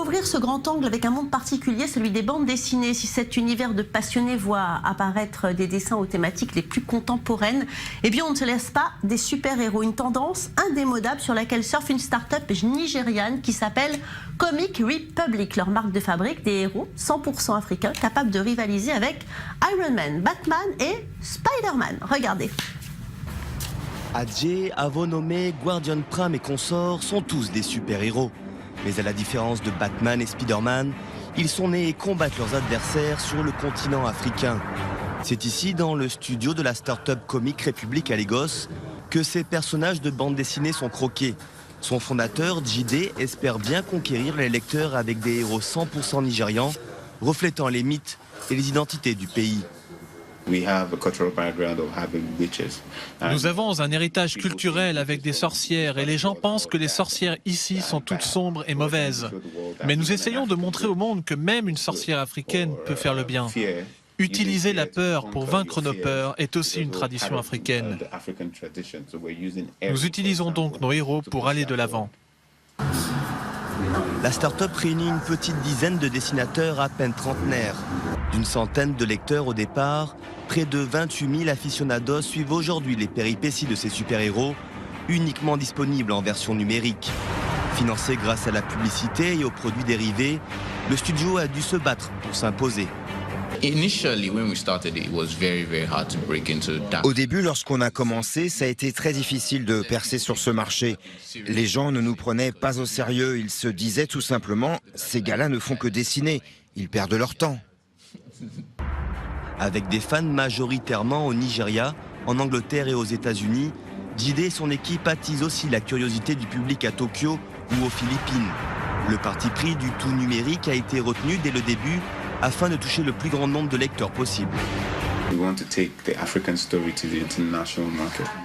ouvrir ce grand angle avec un monde particulier, celui des bandes dessinées. Si cet univers de passionnés voit apparaître des dessins aux thématiques les plus contemporaines, eh bien on ne se laisse pas des super-héros. Une tendance indémodable sur laquelle surfe une start-up nigériane qui s'appelle Comic Republic. Leur marque de fabrique, des héros 100% africains capables de rivaliser avec Iron Man, Batman et Spider-Man. Regardez. Adjé, Avonome, Guardian Prime et consorts sont tous des super-héros. Mais à la différence de Batman et Spider-Man, ils sont nés et combattent leurs adversaires sur le continent africain. C'est ici, dans le studio de la start-up Comic Republic à Lagos, que ces personnages de bande dessinée sont croqués. Son fondateur, Jide, espère bien conquérir les lecteurs avec des héros 100% nigérians, reflétant les mythes et les identités du pays. Nous avons un héritage culturel avec des sorcières et les gens pensent que les sorcières ici sont toutes sombres et mauvaises. Mais nous essayons de montrer au monde que même une sorcière africaine peut faire le bien. Utiliser la peur pour vaincre nos peurs est aussi une tradition africaine. Nous utilisons donc nos héros pour aller de l'avant. La start-up réunit une petite dizaine de dessinateurs à peine trentenaires. D'une centaine de lecteurs au départ, près de 28 000 aficionados suivent aujourd'hui les péripéties de ces super-héros, uniquement disponibles en version numérique. Financé grâce à la publicité et aux produits dérivés, le studio a dû se battre pour s'imposer. Au début, lorsqu'on a commencé, ça a été très difficile de percer sur ce marché. Les gens ne nous prenaient pas au sérieux. Ils se disaient tout simplement, ces gars-là ne font que dessiner. Ils perdent leur temps. Avec des fans majoritairement au Nigeria, en Angleterre et aux États-Unis, Jide et son équipe attisent aussi la curiosité du public à Tokyo ou aux Philippines. Le parti pris du tout numérique a été retenu dès le début afin de toucher le plus grand nombre de lecteurs possible.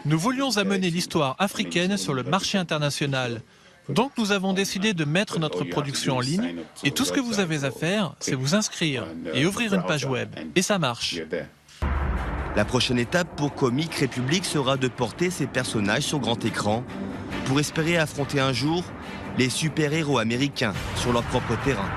Nous voulions amener l'histoire africaine sur le marché international. Donc nous avons décidé de mettre notre production en ligne et tout ce que vous avez à faire, c'est vous inscrire et ouvrir une page web. Et ça marche. La prochaine étape pour Comic Republic sera de porter ces personnages sur grand écran pour espérer affronter un jour les super-héros américains sur leur propre terrain.